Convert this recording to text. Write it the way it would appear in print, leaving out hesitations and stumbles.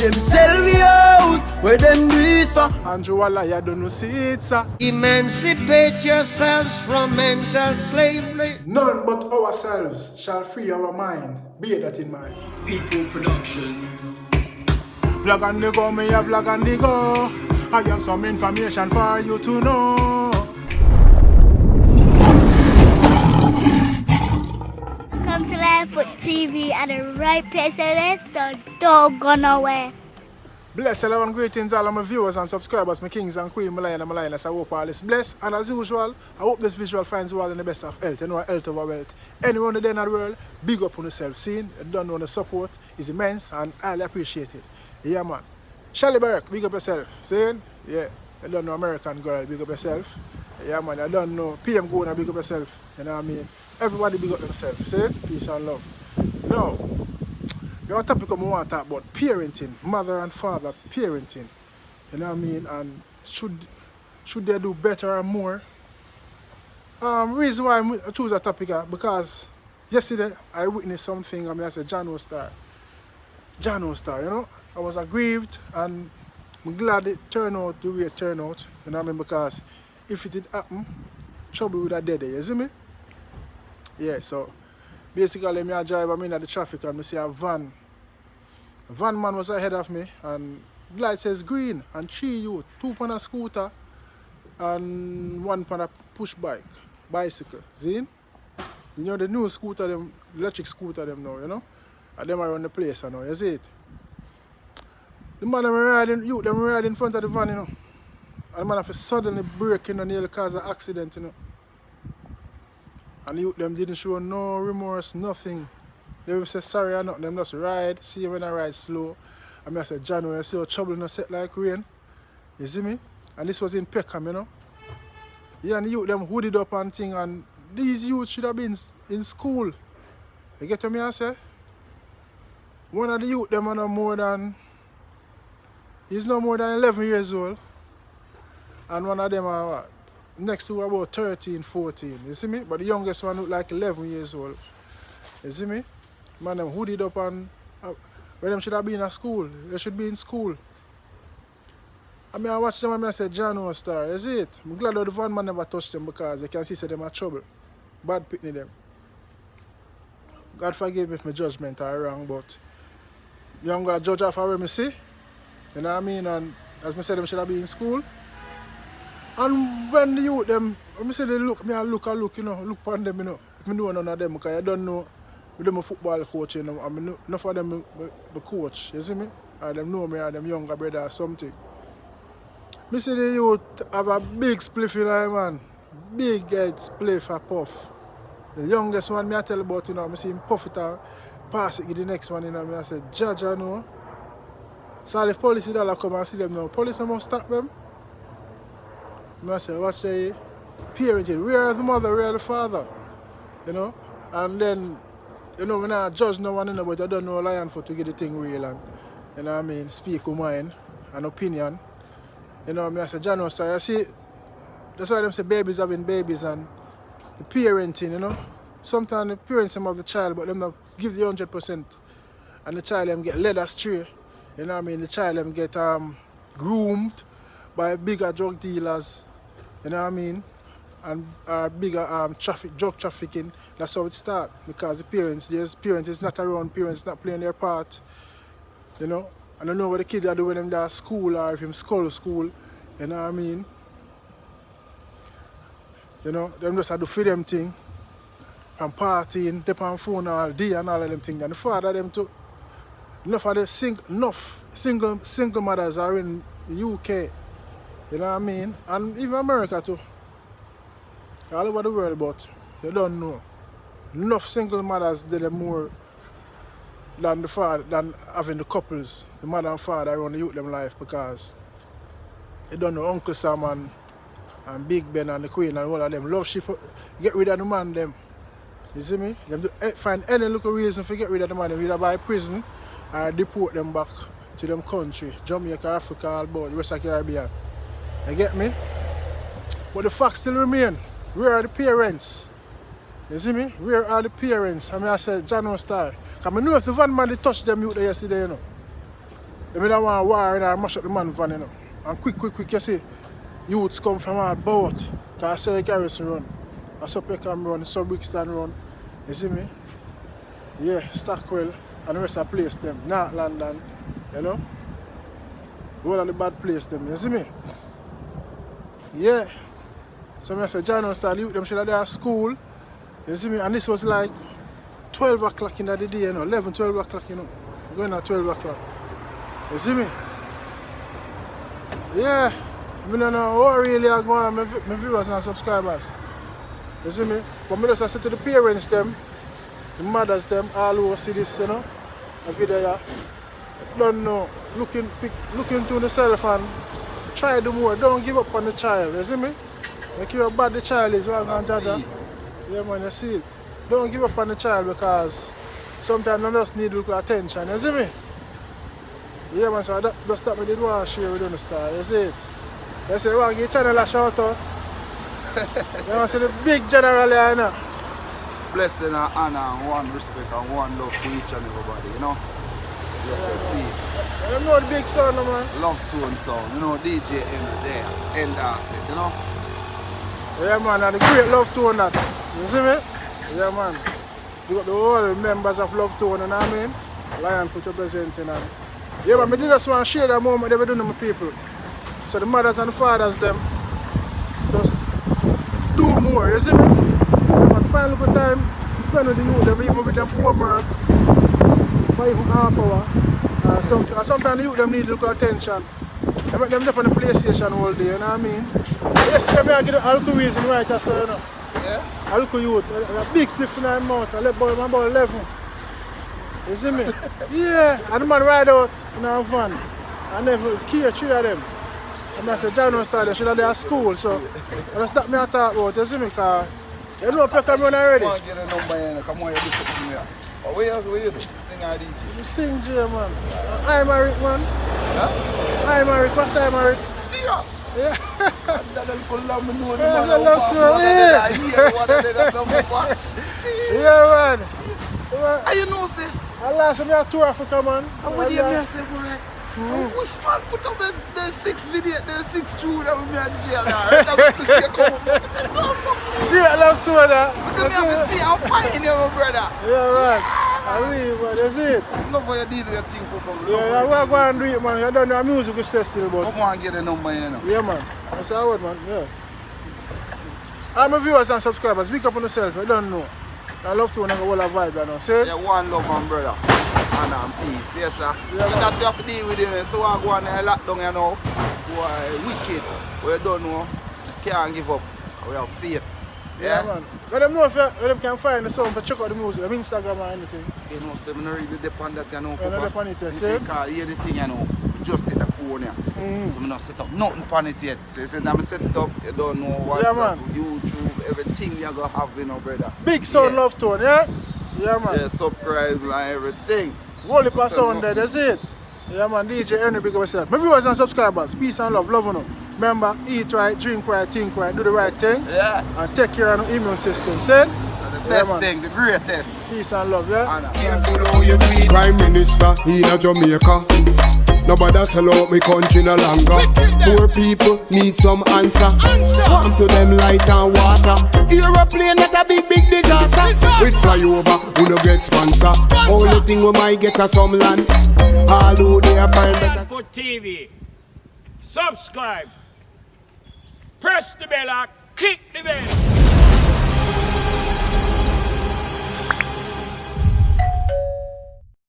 Them sell we out, where them do it for. Andrew Walla, you don't know see it, sir. Emancipate yourselves from mental slavery. None but ourselves shall free our mind. Bear that in mind. People production. Vlog on the go, me a vlog on the go. I have some information for you to know. Come to Linefoot TV at the right place, and let's don't go nowhere. Bless all and greetings all of my viewers and subscribers, my kings and queens, my lion and my lioness. I hope all is blessed. And as usual, I hope this visual finds you all in the best of health. You know, health over wealth. Anyone in the world, big up on yourself. Seeing, you don't know the support is immense and I highly appreciate it. Yeah, man. Shelly Burke, big up yourself. Seeing? Yeah. You don't know American girl, big up yourself. Yeah, man. I don't know PM Gona, big up yourself. You know what I mean? Everybody big up themselves. See? Peace and love. Now, we have a topic I want to talk about parenting, mother and father parenting. You know what I mean? And should they do better or more? Reason why I choose that topic because yesterday I witnessed something. I said Jano Star, you know. I was aggrieved and I'm glad it turned out the way it turned out. You know what I mean? Because if it did happen, trouble would have dead there. You see me? Yeah. So basically, I drive. I'm in the traffic and I see a van. A van man was ahead of me and the light says green and 3 youth, 2 on a scooter and 1 on a push bicycle. See? You know the new scooter, them electric scooter them now, you know? And them around the place now, you see it? The man them ride in front of the van, you know. And the man have to suddenly brake in and nearly cause an accident, you know. And the youth them didn't show no remorse, nothing. They will say sorry or nothing, them just ride, see when I ride slow. And I said, John, you see how trouble no set like rain? You see me? And this was in Peckham, you know. Yeah, and the youth them hooded up and thing, and these youths should have been in school. You get what I say? One of the youth them are no more than, he's no more than 11 years old. And one of them are what? Next to about 13, 14. You see me? But the youngest one look like 11 years old. You see me? Man, them hooded up and where them should have been at school. They should be in school. I mean, I watched them and I said, Jano Star, you see it? I'm glad that the van man never touched them because they can see them are trouble. Bad pitney them. God forgive me if my judgment are wrong, but I'm going to judge off where I see. You know what I mean? And as I said, them should have been in school. And when the youth them, when I say they look, I look, you know, look upon them, you know. I know none of them because I don't know them a football coach, you know. I mean, enough of them the coach, you see me? Or them know me or them younger brother or something. I see the youth have a big spliff in there, man. Big head spliff a puff. The youngest one I tell about, you know, I see him puff it and pass it to the next one, you know. I said, Judge, I know. So if police will come and see them now, police must stop them. I say, watch the parenting. Where is the mother, where is the father? You know? And then, you know, when I judge no one, you know, but I don't know lion for to get the thing real and, you know what I mean, speak with mind and opinion. You know what I mean? I say, John, so you see, that's why them say babies having babies and the parenting, you know. Sometimes the parents them have the child, but them not give the 100%. And the child them get led astray. You know what I mean? The child them get groomed by bigger drug dealers. You know what I mean? And bigger drug trafficking. That's how it starts. Because the parents is not around, parents not playing their part. You know? I don't know what the kids are doing when they're at school or if him school. You know what I mean? You know, them just have to feed them thing. And partying, they on phone all day and all of them things. And the father them too. Enough of the single mothers are in the UK. You know what I mean? And even America too. All over the world, but you don't know. Enough single mothers did them more than the father, than having the couples, the mother and father around the youth them life because you don't know Uncle Sam and Big Ben and the Queen and all of them love shit for get rid of the man them. You see me? Them find any little reason to get rid of the man them, either by prison or deport them back to them country, Jamaica, Africa, all about the rest of the Caribbean. You get me? But the fact still remain. Where are the parents? You see me? Where are the parents? I said, Jano Star. Because I know if the van man they touched them youth yesterday, you know. They don't want war and I mash up the man van, you know. And quick, you see, youths come from all boat. Because I say Garrison run. I saw Peckham run, I saw Brixton run. You see me? Yeah, Stackwell and the rest of the place them. Not London, you know. All of the bad place them, you see me? Yeah. So I say, John Star, the youth them should have their school. You see me? And this was like 12 o'clock in the day, you know. 11, 12 o'clock, you know. Going at 12 o'clock. You see me? Yeah. I don't know what really are going on, my viewers and subscribers. You see me? But I just say to the parents them, the mothers them, all who see this, you know, a video here. Don't know. Look into yourself and try to do more. Don't give up on the child, you see me? Like how bad the child is, what I'm going to judge. Yeah man, you see it. Don't give up on the child because sometimes they just need a little attention, you see me? Yeah man, so that's what I did want to share with you, Star, you see it? You say, well, give channel a shout out. You want to see the big general here, you know? Blessing and honor and one respect and one love for each and everybody, you know? Blessed peace. You know the big son, man. Love tone sound, you know, DJ in there, end asset, you know? Yeah man, and the great Love Tone that. You see me? Yeah man. You got the whole members of Love Tone, you know what I mean? Lionfoot representing and yeah man, I did just want to share that moment they were doing to my people. So the mothers and the fathers them just do more, you see me? And find a good time spend with the youth, them even with them homework for even half hour or something. And sometimes the youth them need a little attention. They make them up on the PlayStation all day, you know what I mean? Yesterday I get a little reason right I saw, you know. Yeah? A little youth, a big spliff in my mouth, I let boy my about 11. You see me? Yeah, and the man ride out in a van. And then care 3 of them. And I said, John Star, they should have their school, so I just stop me and talk about, you see me? Because you know Peckham run already. Come on, get a number here, come on, you do something here. But what you do? Sing or DJ? You sing, J, man. I'm married, man. Huh? I'm married, what's I'm married? Serious? Yeah. That little love me know the Yes, man. I love you, yeah, man. How you know, say? I last time I tour Africa, man. And what do you mean, I say, boy? Which man put up the 6 video, the 6 true that we made jail now? Right? I'm to see you come up. I said, no, fuck me. Yeah, I love tour that. I said, me have to see how fine you are, brother. Yeah, man. I mean, man, that's it. Love how you deal with your thing, Papa. Yeah, I go and do it, man. You don't know music will stay still, but. Come on, get a number here now. Yeah, man. That's how it, man. Yeah. All my viewers and subscribers, speak up on yourself. I don't know. I love to know the whole vibe, you know. Say? Yeah, one love and brother. Honor and peace, yes, sir. Yeah, so that you have to deal with it. So I go on and lock down, you know. Boy, wicked. We don't know. Can't give up. We have faith. Yeah, man. Let them know if them can find the song for check out the music, on Instagram or anything. You know, so I'm not really depend that, you know. Yeah, not depend it, yeah. Because hear the thing, you know. Just get a phone here. So I'm not set up nothing on it yet. So you said I'm set it up, you don't know what's up, YouTube, everything you're going to have, you know, brother. Big sound, Love Tone, yeah? Yeah, man. Yeah, subscribe and everything. Whole heap of sound there, that's it. Yeah, man, DJ Henry, big up yourself. My viewers and subscribers, peace and love you know. Remember, eat right, drink right, think right, do the right thing. Yeah. And take care of the immune system, see? The best thing, the greatest. Peace and love, yeah? Honor. Prime Minister in a Jamaica. Nobody sell out me country no longer. Poor people need some answer. Come to them light and water. Aeroplane not a big disaster. We fly over, we no get sponsor. Only thing we might get is some land. All who they are find better. Lionfoot TV. Subscribe. Press the bell and click the bell.